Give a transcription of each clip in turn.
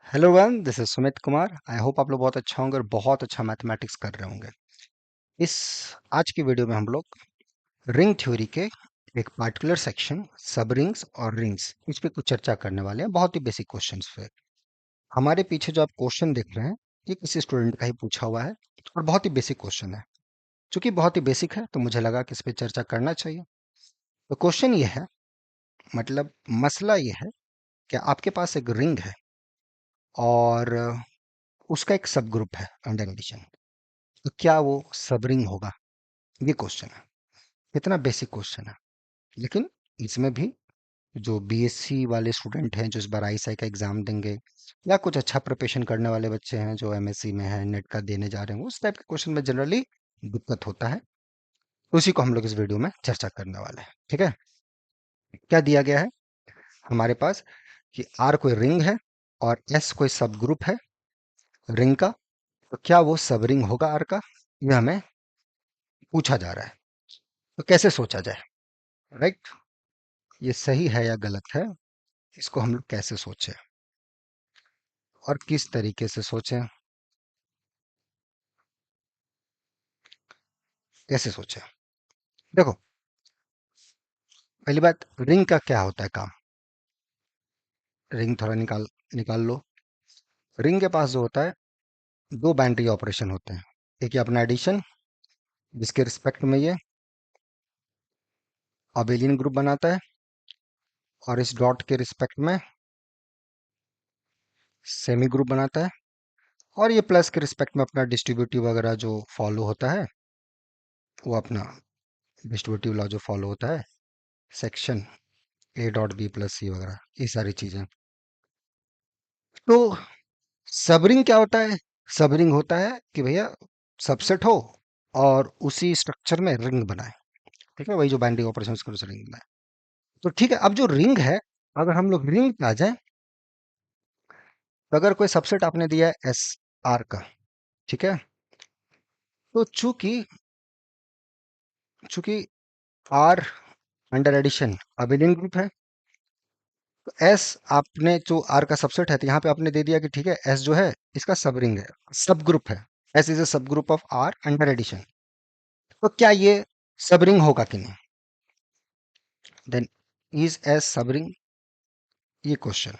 Hello one, this is Sumit Kumar. I hope आप लोग बहुत अच्छा होंगे और बहुत अच्छा मैथमेटिक्स कर रहे होंगे। इस आज की वीडियो में हम लोग रिंग थ्योरी के एक पार्टिकुलर सेक्शन सब रिंग्स और रिंग्स इस पे कुछ चर्चा करने वाले हैं, बहुत ही बेसिक क्वेश्चंस पे। हमारे पीछे जो आप क्वेश्चन देख रहे हैं ये किसी स्टूडेंट का ही पूछा हुआ है और बहुत ही बेसिक क्वेश्चन है। चूंकि बहुत ही बेसिक है तो मुझे लगा कि इस पे चर्चा करना चाहिए। तो क्वेश्चन ये है, मतलब मसला ये है कि आपके पास एक रिंग है और उसका एक सब ग्रुप है अंडर एडिशन। तो क्या वो सब रिंग होगा? ये क्वेश्चन है। इतना बेसिक क्वेश्चन है, लेकिन इसमें भी जो बीएससी वाले स्टूडेंट हैं जो इस बार आईएसआई का एग्जाम देंगे या कुछ अच्छा प्रिपरेशन करने वाले बच्चे हैं जो एमएससी में है, नेट का देने जा रहे हैं, उस टाइप के क्वेश्चन में जनरली दिक्कत होता है। उसी को हम लोग इस वीडियो में चर्चा करने वाले हैं। ठीक है, क्या दिया गया है हमारे पास कि आर कोई रिंग है और एस कोई सब ग्रुप है रिंग का। तो क्या वो सब रिंग होगा आर का? ये हमें पूछा जा रहा है। तो कैसे सोचा जाए, राइट? ये सही है या गलत है, इसको हम लोग कैसे सोचें और किस तरीके से सोचें, कैसे सोचें? देखो, पहली बात, रिंग का क्या होता है काम? रिंग थोड़ा निकाल निकाल लो। रिंग के पास जो होता है, दो बाइनरी ऑपरेशन होते हैं। एक ये अपना एडिशन, जिसके रिस्पेक्ट में ये अबेलियन ग्रुप बनाता है, और इस डॉट के रिस्पेक्ट में सेमी ग्रुप बनाता है, और ये प्लस के रिस्पेक्ट में अपना डिस्ट्रीब्यूटिव वगैरह जो फॉलो होता है, वो अपना डिस्ट्रीब्यूटिव लॉ जो फॉलो होता है, section A dot B plus C वगैरह, ये सारी चीजें। तो सबरिंग क्या होता है? सबरिंग होता है कि भैया सबसेट हो और उसी स्ट्रक्चर में रिंग बनाए। ठीक है, वही जो बाइंडिंग ऑपरेशन उसको रिंग बनाए। तो ठीक है, अब जो रिंग है, अगर हम लोग रिंग पे आ जाए, तो अगर कोई सबसेट आपने दिया है एस आर का, ठीक है, तो चूंकि चूंकि R under addition abelian group है, तो एस आपने जो आर का सबसेट है, तो यहाँ पे आपने दे दिया कि ठीक है एस जो है इसका सब रिंग है, सब ग्रुप है। S is a sub group of R under addition. तो क्या ये सब रिंग होगा कि नहीं? Then is S sub ring? ये क्वेश्चन।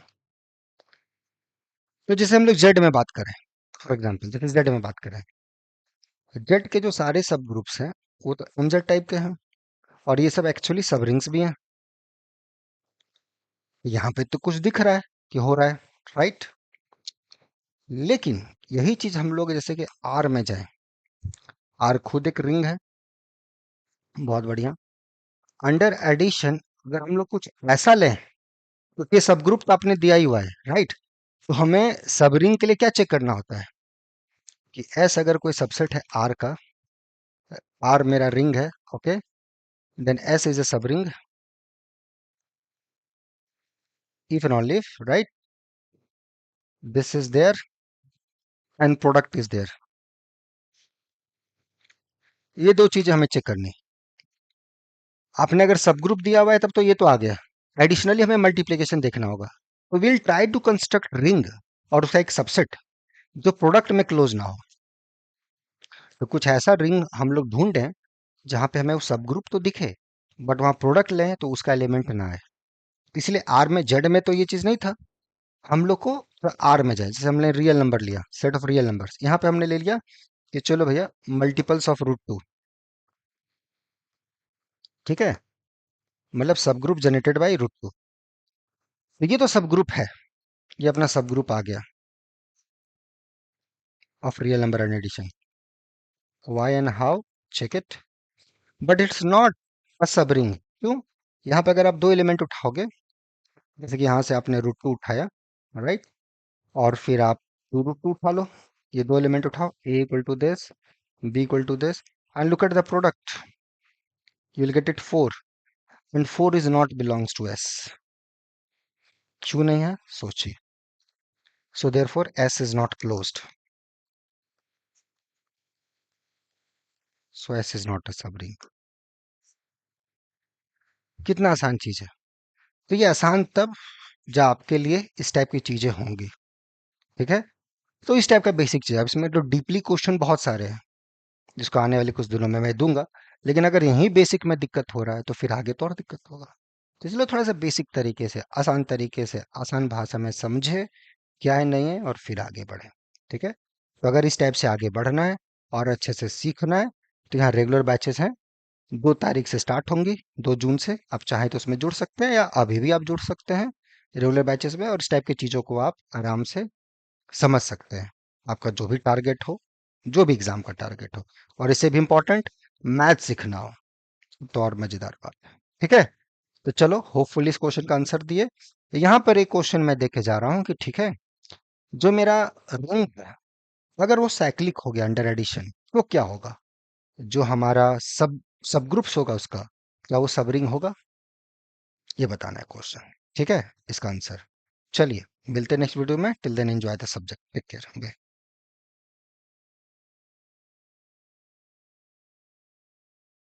तो जैसे हम लोग जेड में बात करें, फॉर एग्जाम्पल जैसे जेड में बात करें, जेड के जो सारे सब ग्रुप्स हैं वो तो एमजेड टाइप के हैं, और ये सब एक्चुअली सब रिंग्स भी हैं। यहाँ पे तो कुछ दिख रहा है कि हो रहा है, राइट? लेकिन यही चीज हम लोग जैसे कि आर में जाए, आर खुद एक रिंग है, बहुत बढ़िया। अंडर एडिशन अगर हम लोग कुछ ऐसा लें, तो ये सब ग्रुप तो आपने दिया ही हुआ है, राइट? तो हमें सब रिंग के लिए क्या चेक करना होता है कि एस अगर कोई सबसेट है आर का, आर मेरा रिंग है, okay, then S is a subring if and only if, right, this is there and product is there। ये दो चीजें हमें चेक करनी। आपने अगर सब ग्रुप दिया हुआ है तब तो ये तो आ गया। एडिशनली हमें मल्टीप्लिकेशन देखना होगा। तो will try to construct ring और उसका एक सबसेट जो प्रोडक्ट में क्लोज ना हो। तो कुछ ऐसा रिंग हम लोग ढूंढें जहां पे हमें वो सब ग्रुप तो दिखे, बट वहां प्रोडक्ट लें तो उसका एलिमेंट ना आए। इसलिए आर में, जेड में तो ये चीज नहीं था। हम लोग को आर में जाए, जैसे हमने रियल नंबर लिया, सेट ऑफ रियल नंबर्स, यहाँ पे हमने ले लिया कि चलो भैया मल्टीपल्स ऑफ रूट 2। ठीक है, मतलब सब ग्रुप जनरेटेड बाय रूट 2। तो ये तो सब ग्रुप है, ये अपना सब ग्रुप आ गया of real number and addition. Why and how? Check it. But it's not a subring. क्यों? यहाँ पे अगर आप दो एलिमेंट उठाओगे, जैसे कि यहाँ से आपने रूट 2 उठाया, राइट, और फिर आप रूट 2 उठा लो, ये दो एलिमेंट उठाओ, A equal to this, B equal to this, and look at the product, you will get it 4, and 4 is not belongs to S. क्यों नहीं है? सोचिए। So therefore S is not closed, so S is not a subring. कितना आसान चीज है। तो ये आसान तब जब आपके लिए इस टाइप की चीजें होंगी। ठीक है, तो इस टाइप का बेसिक चीज है। अब इसमें तो डीपली क्वेश्चन बहुत सारे हैं जिसको आने वाले कुछ दिनों में मैं दूंगा, लेकिन अगर यही बेसिक में दिक्कत हो रहा है तो फिर आगे तो और दिक्कत होगा। तो इसलिए थोड़ा सा बेसिक तरीके से, आसान तरीके से, आसान भाषा में समझे क्या है नहीं है और फिर आगे बढ़े। ठीक है, तो अगर इस टाइप से आगे बढ़ना है और अच्छे से सीखना है तो यहाँ रेगुलर बैचेस हैं, 2 तारीख से स्टार्ट होंगी, 2 जून से। आप चाहें तो उसमें जुड़ सकते हैं या अभी भी आप जुड़ सकते हैं रेगुलर बैचेस में, और इस टाइप की चीज़ों को आप आराम से समझ सकते हैं। आपका जो भी टारगेट हो, जो भी एग्जाम का टारगेट हो, और इससे भी इम्पोर्टेंट मैथ सीखना हो, तो और मजेदार बात है। ठीक है, तो चलो होपफुली इस क्वेश्चन का आंसर दिए। यहाँ पर एक क्वेश्चन मैं देखे जा रहा हूँ कि ठीक है, जो मेरा रंग है अगर वो साइक्लिक हो गया अंडर एडिशन तो क्या होगा? जो हमारा सब ग्रुप्स होगा उसका, क्या वो सब रिंग होगा? ये बताना है क्वेश्चन। ठीक है, इसका आंसर। चलिए, मिलते हैं नेक्स्ट वीडियो में। Till then enjoy the subject, take care.